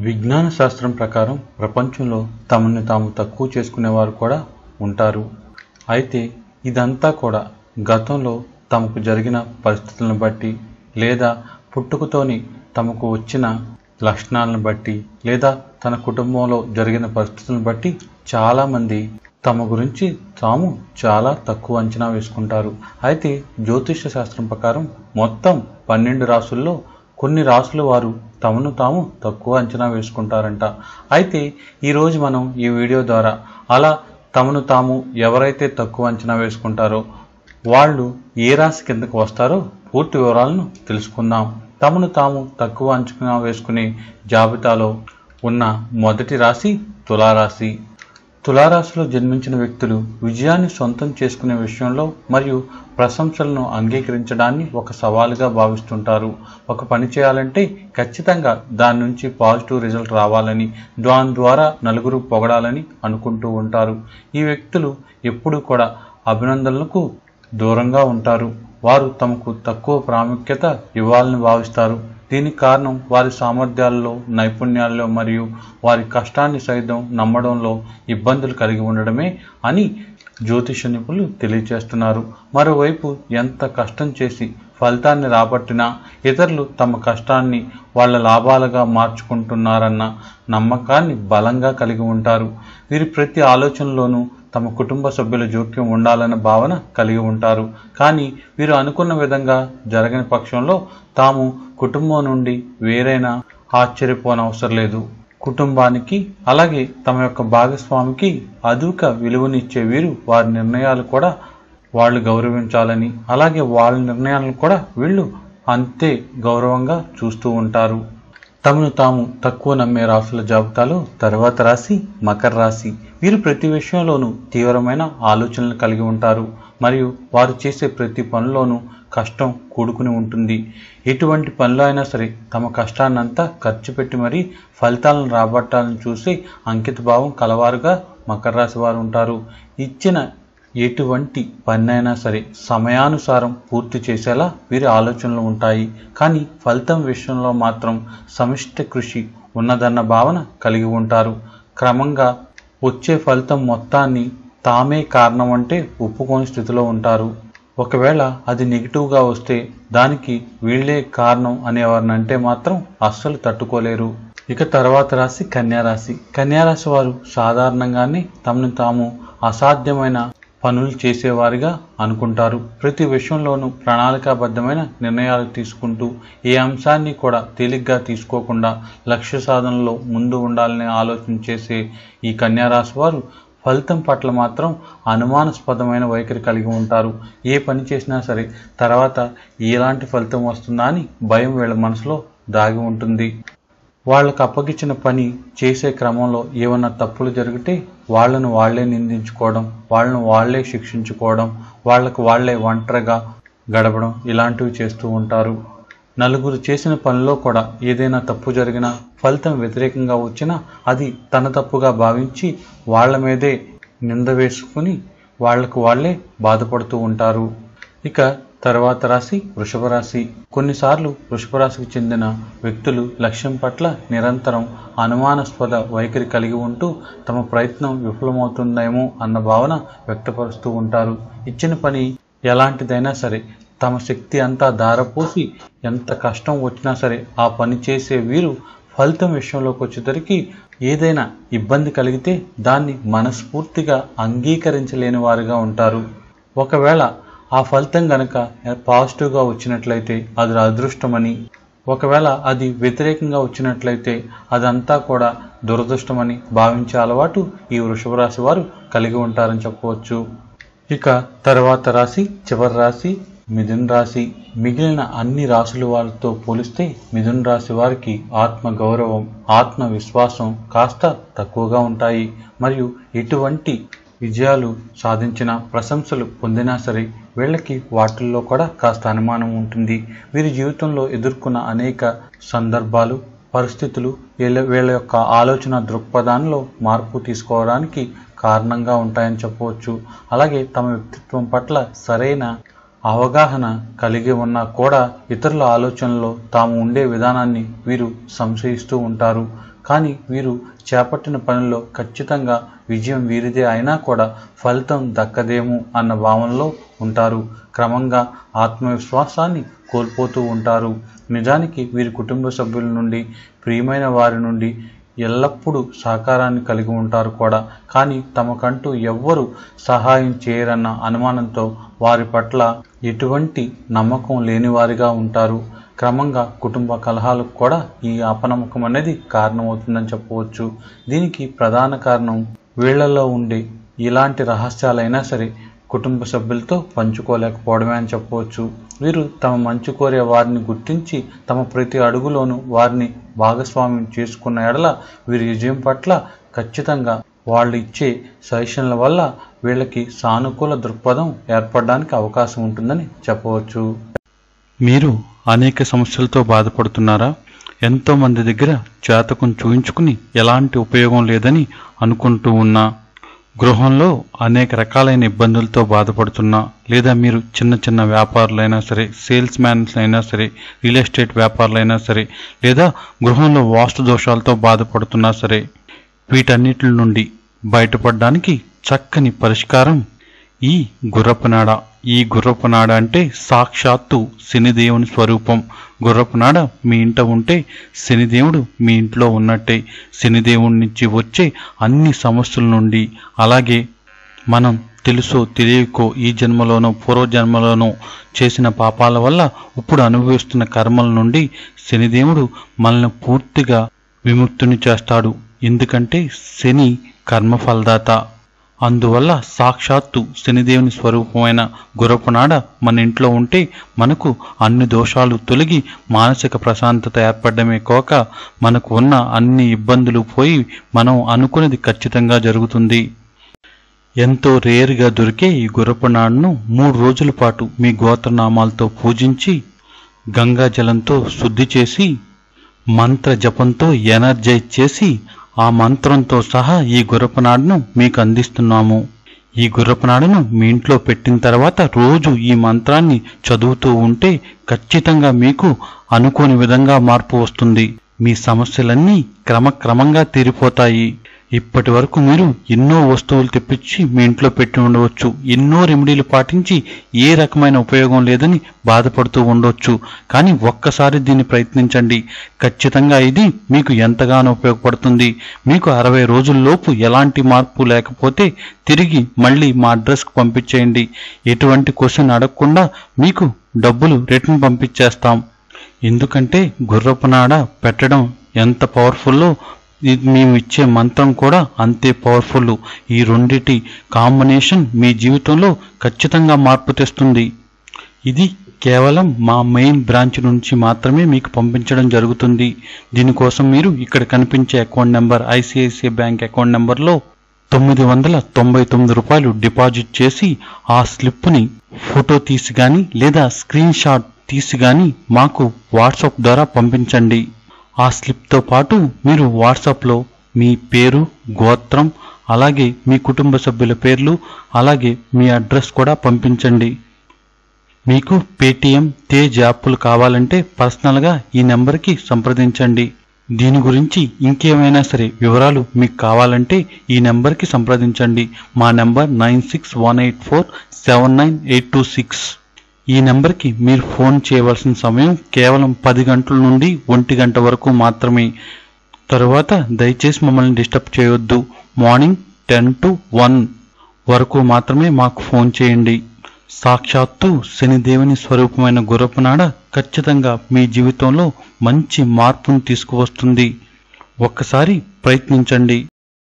విజ్ఞాన శాస్త్రం ప్రకారం ప్రపంచంలో తమను తాము తక్కువ చేసుకునేవారు కూడా ఉంటారు. అయితే ఇదంతా కూడా గతంలో తమకు జరిగిన పరిస్థితులను బట్టి, లేదా పుట్టుకతోని తమకు వచ్చిన లక్షణాలను బట్టి, లేదా తన కుటుంబంలో జరిగిన పరిస్థితులను బట్టి చాలామంది తమ గురించి తాము చాలా తక్కువ అంచనా వేసుకుంటారు. అయితే జ్యోతిష శాస్త్రం ప్రకారం మొత్తం 12 రాసుల్లో కొన్ని రాసుల వారు తమను తాము తక్కువ అంచనా వేసుకుంటారంట. అయితే ఈరోజు మనం ఈ వీడియో ద్వారా అలా తమను తాము ఎవరైతే తక్కువ అంచనా వేసుకుంటారో వాళ్ళు ఏ రాశి కిందకు వస్తారో పూర్తి వివరాలను తెలుసుకుందాం. తమను తాము తక్కువ అంచనా వేసుకునే జాబితాలో ఉన్న మొదటి రాశి తులారాశి. తులారాశిలో జన్మించిన వ్యక్తులు విజయాన్ని సొంతం చేసుకునే విషయంలో మరియు ప్రశంసలను అంగీకరించడాన్ని ఒక సవాలుగా భావిస్తుంటారు. ఒక పని చేయాలంటే ఖచ్చితంగా దాని నుంచి పాజిటివ్ రిజల్ట్ రావాలని, దాని ద్వారా నలుగురు పొగడాలని అనుకుంటూ ఉంటారు. ఈ వ్యక్తులు ఎప్పుడూ కూడా అభినందనలకు దూరంగా ఉంటారు. వారు తమకు తక్కువ ప్రాముఖ్యత ఇవ్వాలని భావిస్తారు. దీనికి కారణం వారి సామర్థ్యాల్లో, నైపుణ్యాల్లో మరియు వారి కష్టాన్ని సైతం నమ్మడంలో ఇబ్బందులు కలిగి ఉండడమే అని జ్యోతిష నిపుణులు తెలియజేస్తున్నారు. మరోవైపు ఎంత కష్టం చేసి ఫలితాన్ని రాబట్టినా ఇతరులు తమ కష్టాన్ని వాళ్ళ లాభాలుగా మార్చుకుంటున్నారన్న నమ్మకాన్ని బలంగా కలిగి ఉంటారు. వీరి ప్రతి ఆలోచనలోనూ తమ కుటుంబ సభ్యుల జోక్యం ఉండాలన్న భావన కలిగి ఉంటారు. కానీ వీరు అనుకున్న విధంగా జరగని పక్షంలో తాము కుటుంబం నుండి వేరైనా ఆశ్చర్యపోనవసరం లేదు. కుటుంబానికి అలాగే తమ యొక్క భాగస్వామికి అధిక విలువనిచ్చే వీరు వారి నిర్ణయాలు కూడా వాళ్ళు గౌరవించాలని, అలాగే వాళ్ళ నిర్ణయాలను కూడా వీళ్ళు అంతే గౌరవంగా చూస్తూ ఉంటారు. తమను తాము తక్కువ నమ్మే రాశుల జాబితాలో తర్వాత రాశి మకర రాశి. వీరు ప్రతి విషయంలోనూ తీవ్రమైన ఆలోచనలు కలిగి ఉంటారు మరియు వారు చేసే ప్రతి పనిలోనూ కష్టం కూడుకుని ఉంటుంది. ఎటువంటి పనిలో అయినా సరే తమ కష్టాన్నంతా ఖర్చు పెట్టి మరీ ఫలితాలను రాబట్టాలని చూసి అంకిత భావం కలవారుగా మకర రాశి వారు ఉంటారు. ఇచ్చిన ఎటువంటి పనైనా సరే సమయానుసారం పూర్తి చేసేలా వీరి ఆలోచనలు ఉంటాయి. కానీ ఫలితం విషయంలో మాత్రం సమిష్టి కృషి ఉన్నదన్న భావన కలిగి ఉంటారు. క్రమంగా వచ్చే ఫలితం మొత్తాన్ని తామే కారణం అంటే ఒప్పుకోని స్థితిలో ఉంటారు. ఒకవేళ అది నెగిటివ్గా వస్తే దానికి వీళ్లే కారణం అనేవారినంటే మాత్రం అస్సలు తట్టుకోలేరు. ఇక తర్వాత రాశి కన్యారాశి. కన్యారాశి వారు సాధారణంగానే తమను తాము అసాధ్యమైన పనులు చేసేవారిగా అనుకుంటారు. ప్రతి విషయంలోనూ ప్రణాళికాబద్ధమైన నిర్ణయాలు తీసుకుంటూ ఏ అంశాన్ని కూడా తేలిగ్గా తీసుకోకుండా లక్ష్య సాధనలో ముందు ఉండాలనే ఆలోచన చేసే ఈ కన్యారాశి వారు ఫలితం పట్ల మాత్రం అనుమానాస్పదమైన వైఖరి కలిగి ఉంటారు. ఏ పని చేసినా సరే తర్వాత ఎలాంటి ఫలితం వస్తుందా అని భయం వీళ్ళ మనసులో దాగి ఉంటుంది. వాళ్ళకు అప్పగించిన పని చేసే క్రమంలో ఏమన్నా తప్పులు జరిగితే వాళ్లను వాళ్లే నిందించుకోవడం, వాళ్ళను వాళ్లే శిక్షించుకోవడం, వాళ్లకు వాళ్లే ఒంటరిగా గడపడం ఇలాంటివి చేస్తూ ఉంటారు. నలుగురు చేసిన పనిలో కూడా ఏదైనా తప్పు జరిగినా, ఫలితం వ్యతిరేకంగా వచ్చినా అది తన తప్పుగా భావించి వాళ్ల మీదే నింద వేసుకుని వాళ్లకు వాళ్లే బాధపడుతూ ఉంటారు. ఇక తర్వాత రాశి వృషభ రాశి. కొన్నిసార్లు వృషభ రాశికి చెందిన వ్యక్తులు లక్ష్యం పట్ల నిరంతరం అనుమానాస్పద వైఖరి కలిగి ఉంటూ తమ ప్రయత్నం విఫలమవుతుందేమో అన్న భావన వ్యక్తపరుస్తూ ఉంటారు. ఇచ్చిన పని ఎలాంటిదైనా సరే తమ శక్తి అంతా ధారపోసి ఎంత కష్టం వచ్చినా సరే ఆ పని చేసే వీరు ఫలితం విషయంలోకి వచ్చేసరికి ఏదైనా ఇబ్బంది కలిగితే దాన్ని మనస్ఫూర్తిగా అంగీకరించలేని వారుగా ఉంటారు. ఒకవేళ ఆ ఫలితం గనక పాజిటివ్గా వచ్చినట్లయితే అది అదృష్టమని, ఒకవేళ అది వ్యతిరేకంగా వచ్చినట్లయితే అదంతా కూడా దురదృష్టమని భావించే అలవాటు ఈ వృషభ రాశి వారు కలిగి ఉంటారని చెప్పవచ్చు. ఇక తర్వాత రాశి చివరి రాశి మిథున రాశి. మిగిలిన అన్ని రాశుల వారితో పోలిస్తే మిథున రాశి వారికి ఆత్మ గౌరవం, ఆత్మవిశ్వాసం కాస్త తక్కువగా ఉంటాయి. మరియు ఎటువంటి విజయాలు సాధించిన, ప్రశంసలు పొందినా సరే వీళ్ళకి వాటిల్లో కూడా కాస్త అనుమానం ఉంటుంది. వీరి జీవితంలో ఎదుర్కొన్న అనేక సందర్భాలు, పరిస్థితులు వీళ్ళ యొక్క ఆలోచన దృక్పథంలో మార్పు తీసుకోవడానికి కారణంగా ఉంటాయని చెప్పవచ్చు. అలాగే తమ వ్యక్తిత్వం పట్ల సరైన అవగాహన కలిగి ఉన్నా కూడా ఇతరుల ఆలోచనలో తాము ఉండే విధానాన్ని వీరు సంశయిస్తూ ఉంటారు. కానీ వీరు చేపట్టిన పనుల్లో ఖచ్చితంగా విజయం వీరిదే అయినా కూడా ఫలితం దక్కదేమో అన్న భావనలో ఉంటారు. క్రమంగా ఆత్మవిశ్వాసాన్ని కోల్పోతూ ఉంటారు. నిజానికి వీరి కుటుంబ సభ్యుల నుండి, ప్రియమైన వారి నుండి ఎల్లప్పుడూ సహకారాన్ని కలిగి ఉంటారు కూడా. కానీ తమకంటూ ఎవ్వరూ సహాయం చేయరన్న అనుమానంతో వారి పట్ల ఎటువంటి నమ్మకం లేనివారిగా ఉంటారు. క్రమంగా కుటుంబ కలహాలకు కూడా ఈ అపనమ్మకం అనేది కారణమవుతుందని చెప్పవచ్చు. దీనికి ప్రధాన కారణం వీళ్లలో ఉండే ఇలాంటి రహస్యాలైనా సరే కుటుంబ సభ్యులతో పంచుకోలేకపోవడమే అని చెప్పవచ్చు. వీరు తమ మంచి కోరే వారిని గుర్తించి తమ ప్రతి అడుగులోనూ వారిని భాగస్వామ్యం చేసుకున్న ఎడల వీరి విజయం పట్ల ఖచ్చితంగా వాళ్ళు ఇచ్చే సజెషన్ల వల్ల వీళ్ళకి సానుకూల దృక్పథం ఏర్పడడానికి అవకాశం ఉంటుందని చెప్పవచ్చు. మీరు అనేక సమస్యలతో బాధపడుతున్నారా? ఎంతోమంది దగ్గర జాతకం చూయించుకుని ఎలాంటి ఉపయోగం లేదని అనుకుంటూ ఉన్నా, గృహంలో అనేక రకాలైన ఇబ్బందులతో బాధపడుతున్నా, లేదా మీరు చిన్న చిన్న వ్యాపారులైనా సరే, సేల్స్ మ్యాన్స్ అయినా సరే, రియల్ ఎస్టేట్ వ్యాపారులైనా సరే, లేదా గృహంలో వాస్తు దోషాలతో బాధపడుతున్నా సరే, వీటన్నిటి నుండి బయటపడడానికి చక్కని పరిష్కారం ఈ గుర్రపునాడ. ఈ గుర్రపునాడ అంటే సాక్షాత్తు శనిదేవుని స్వరూపం. గుర్రపునాడ మీ ఇంట ఉంటే శనిదేవుడు మీ ఇంట్లో ఉన్నట్టే. శనిదేవుడి నుంచి వచ్చే అన్ని సమస్యల నుండి, అలాగే మనం తెలుసో తెలియకో ఈ జన్మలోనో పూర్వజన్మలోనో చేసిన పాపాల వల్ల ఇప్పుడు అనుభవిస్తున్న కర్మల నుండి శనిదేవుడు మనల్ని పూర్తిగా విముక్తుని చేస్తాడు. ఎందుకంటే శని కర్మఫలదాత. అందువల్ల సాక్షాత్తు శనిదేవుని స్వరూపమైన గుర్రపునాడ మన ఇంట్లో ఉంటే మనకు అన్ని దోషాలు తొలగి మానసిక ప్రశాంతత ఏర్పడమే కాక మనకు ఉన్న అన్ని ఇబ్బందులు పోయి మనం అనుకున్నది ఖచ్చితంగా జరుగుతుంది. ఎంతో రేరుగా దొరికే ఈ గుర్రపునాడను 3 రోజుల పాటు మీ గోత్రనామాలతో పూజించి గంగా జలంతో శుద్ధి చేసి మంత్ర జపంతో ఎనర్జైజ్ చేసి ఆ మంత్రంతో సహా ఈ గుర్రపునాడను మీకు అందిస్తున్నాము. ఈ గుర్రపునాడను మీ ఇంట్లో పెట్టిన తర్వాత రోజు ఈ మంత్రాన్ని చదువుతూ ఉంటే ఖచ్చితంగా మీకు అనుకోని విధంగా మార్పు వస్తుంది. మీ సమస్యలన్నీ క్రమక్రమంగా తీరిపోతాయి. ఇప్పటి వరకు మీరు ఎన్నో వస్తువులు తెప్పించి మీ ఇంట్లో పెట్టి ఉండవచ్చు, ఎన్నో రెమెడీలు పాటించి ఏ రకమైన ఉపయోగం లేదని బాధపడుతూ ఉండొచ్చు. కానీ ఒక్కసారి దీన్ని ప్రయత్నించండి. ఖచ్చితంగా ఇది మీకు ఎంతగానో ఉపయోగపడుతుంది. మీకు 60 రోజుల్లోపు ఎలాంటి మార్పు లేకపోతే తిరిగి మళ్ళీ మా అడ్రస్కి పంపించేయండి. ఎటువంటి క్వశ్చన్ అడగకుండా మీకు డబ్బులు రిటర్న్ పంపించేస్తాం. ఎందుకంటే గుర్రపునాడ పెట్టడం ఎంత పవర్ఫుల్లో మేము ఇచ్చే మంత్రం కూడా అంతే పవర్ఫుల్. ఈ రెండిటి కాంబినేషన్ మీ జీవితంలో ఖచ్చితంగా మార్పు తెస్తుంది. ఇది కేవలం మా మెయిన్ బ్రాంచ్ నుంచి మాత్రమే మీకు పంపించడం జరుగుతుంది. దీనికోసం మీరు ఇక్కడ కనిపించే account number, ICICI bank account నెంబర్లో 999 రూపాయలు డిపాజిట్ చేసి ఆ స్లిప్ని ఫోటో తీసి కానీ లేదా స్క్రీన్ షాట్ తీసి కానీ మాకు వాట్సాప్ ద్వారా పంపించండి. ఆ స్లిప్తో పాటు మీరు వాట్సాప్లో మీ పేరు, గోత్రం, అలాగే మీ కుటుంబ సభ్యుల పేర్లు, అలాగే మీ అడ్రస్ కూడా పంపించండి. మీకు పేటిఎం, తేజ్ యాప్లు కావాలంటే పర్సనల్గా ఈ నెంబర్కి సంప్రదించండి. దీని గురించి ఇంకేమైనా సరే వివరాలు మీకు కావాలంటే ఈ నెంబర్కి సంప్రదించండి. మా నెంబర్ 9618479826. ఈ నెంబర్కి మీరు ఫోన్ చేయవలసిన సమయం కేవలం 10 గంటల నుండి 1 గంట వరకు మాత్రమే. తరువాత దయచేసి మమ్మల్ని డిస్టర్బ్ చేయొద్దు. మార్నింగ్ 10 to 1 వరకు మాత్రమే మాకు ఫోన్ చేయండి. సాక్షాత్తు శనిదేవుని స్వరూపమైన గుర్రపునాడ ఖచ్చితంగా మీ జీవితంలో మంచి మార్పును తీసుకువస్తుంది. ఒక్కసారి ప్రయత్నించండి.